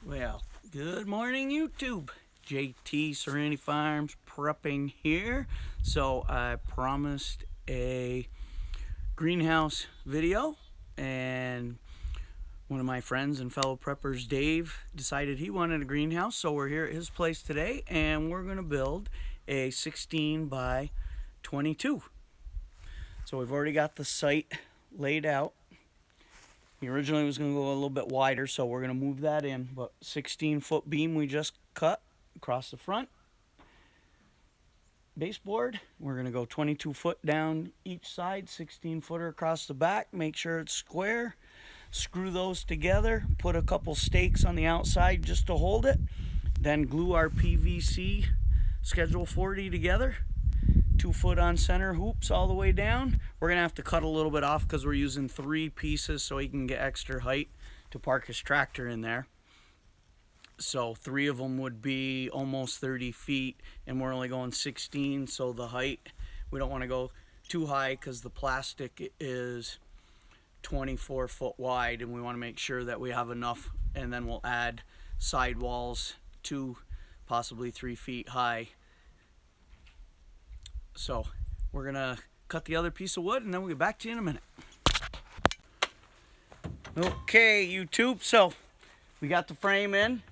Well, good morning, YouTube. JT Serenity Farms prepping here. So I promised a greenhouse video, and one of my friends and fellow preppers, Dave, decided he wanted a greenhouse. So we're here at his place today, and we're going to build a 16 by 22. So we've already got the site laid out. He originally was going to go a little bit wider, so we're going to move that in. But 16-foot beam we just cut across the front. Baseboard, we're going to go 22 foot down each side, 16-footer across the back. Make sure it's square. Screw those together. Put a couple stakes on the outside just to hold it. Then glue our PVC Schedule 40 together. 2 foot on center hoops all the way down. We're gonna have to cut a little bit off because we're using 3 pieces so he can get extra height to park his tractor in there. So 3 of them would be almost 30 feet, and we're only going 16, so the height, we don't want to go too high because the plastic is 24 foot wide, and we want to make sure that we have enough, and then we'll add sidewalls 2, possibly 3 feet high. So we're gonna cut the other piece of wood, and then we'll get back to you in a minute. Okay, YouTube, so we got the frame in.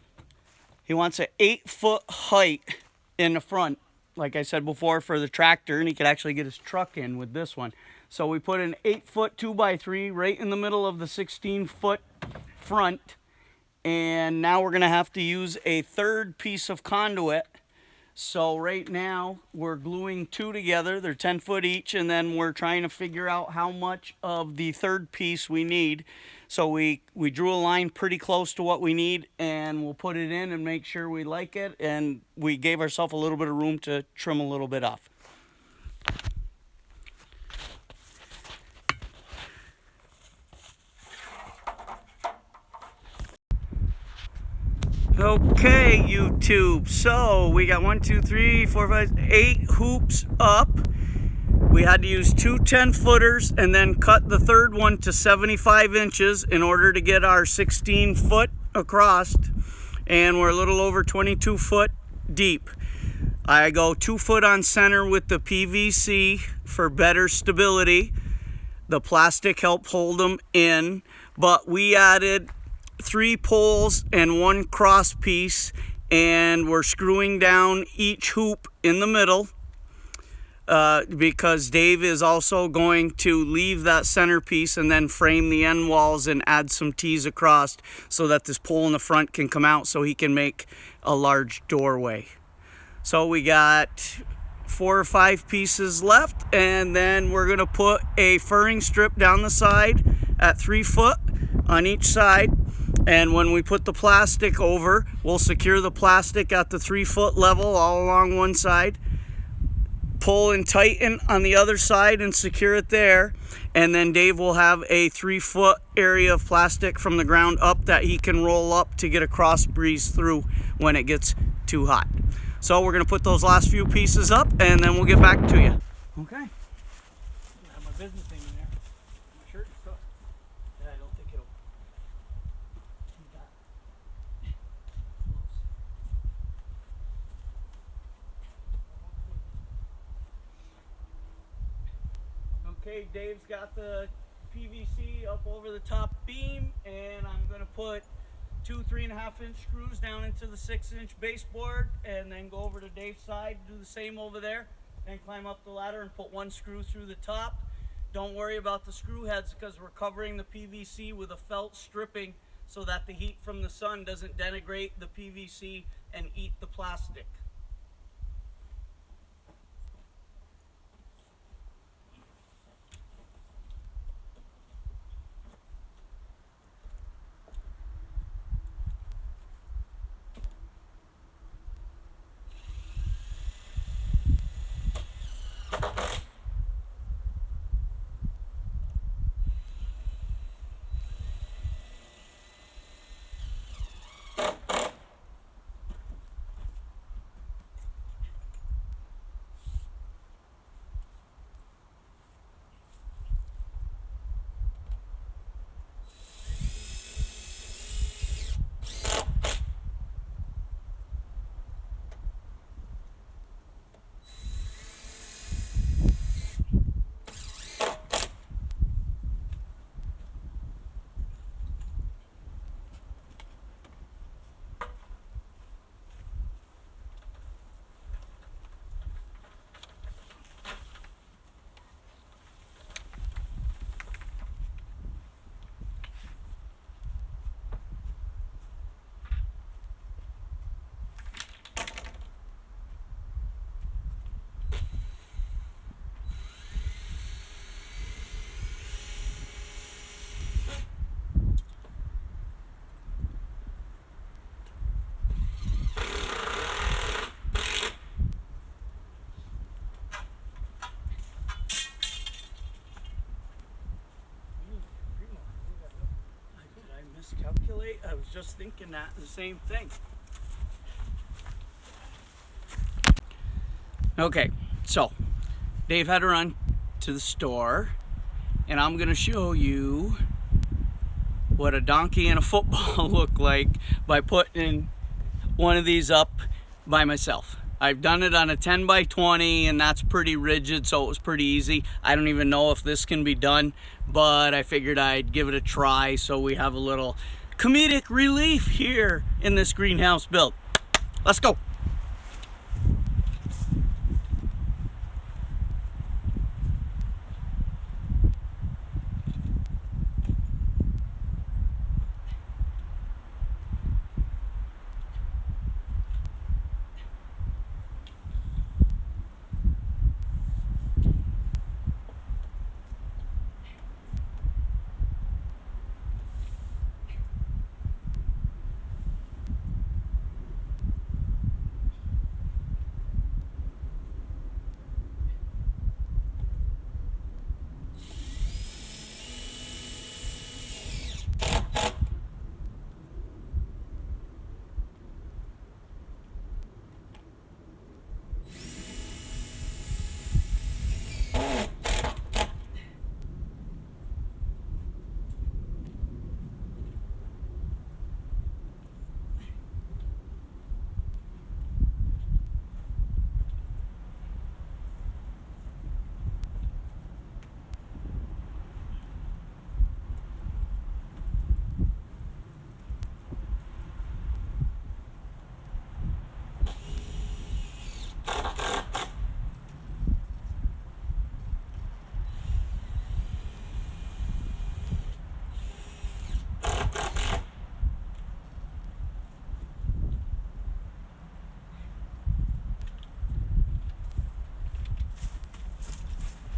He wants an 8-foot height in the front, like I said before, for the tractor, and he could actually get his truck in with this one. So we put an 8-foot 2x3 right in the middle of the 16-foot front, and now we're gonna have to use a 3rd piece of conduit. So right now we're gluing 2 together. They're 10 foot each, and then we're trying to figure out how much of the 3rd piece we need. So we drew a line pretty close to what we need, and we'll put it in and make sure we like it, and we gave ourselves a little bit of room to trim a little bit off. Okay, YouTube, so we got 1, 2, 3, 4, 5, 8 hoops up. We had to use 2 10-footers and then cut the 3rd one to 75 inches in order to get our 16 foot across, and we're a little over 22 foot deep. I go 2 foot on center with the PVC for better stability. The plastic helped hold them in, but we added 3 poles and 1 cross piece, and we're screwing down each hoop in the middle because Dave is also going to leave that centerpiece and then frame the end walls and add some T's across so that this pole in the front can come out so he can make a large doorway. So we got 4 or 5 pieces left, and then we're going to put a furring strip down the side at 3 foot on each side. And when we put the plastic over, we'll secure the plastic at the 3 foot level all along one side, pull and tighten on the other side and secure it there. And then Dave will have a 3 foot area of plastic from the ground up that he can roll up to get a cross breeze through when it gets too hot. So we're gonna put those last few pieces up, and then we'll get back to you. Okay. I have my business thing in there. My shirt is cooked. Yeah, I don't think it'll. Okay, Dave's got the PVC up over the top beam, and I'm going to put 2 3.5-inch screws down into the 6-inch baseboard, and then go over to Dave's side, do the same over there, and climb up the ladder and put 1 screw through the top. Don't worry about the screw heads because we're covering the PVC with a felt stripping so that the heat from the sun doesn't denigrate the PVC and eat the plastic. calculate. I was just thinking that, the same thing. Okay, so Dave had to run to the store, and I'm gonna show you what a donkey and a football look like by putting one of these up by myself. I've done it on a 10 by 20 and that's pretty rigid, so it was pretty easy. I don't even know if this can be done, but I figured I'd give it a try so we have a little comedic relief here in this greenhouse build. Let's go.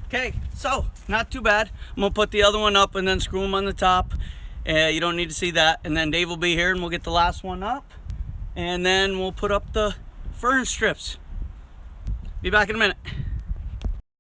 Okay, so not too bad. I'm gonna put the other one up and then screw them on the top. You don't need to see that. And then Dave will be here and we'll get the last one up. And then we'll put up the fern strips. Be back in a minute.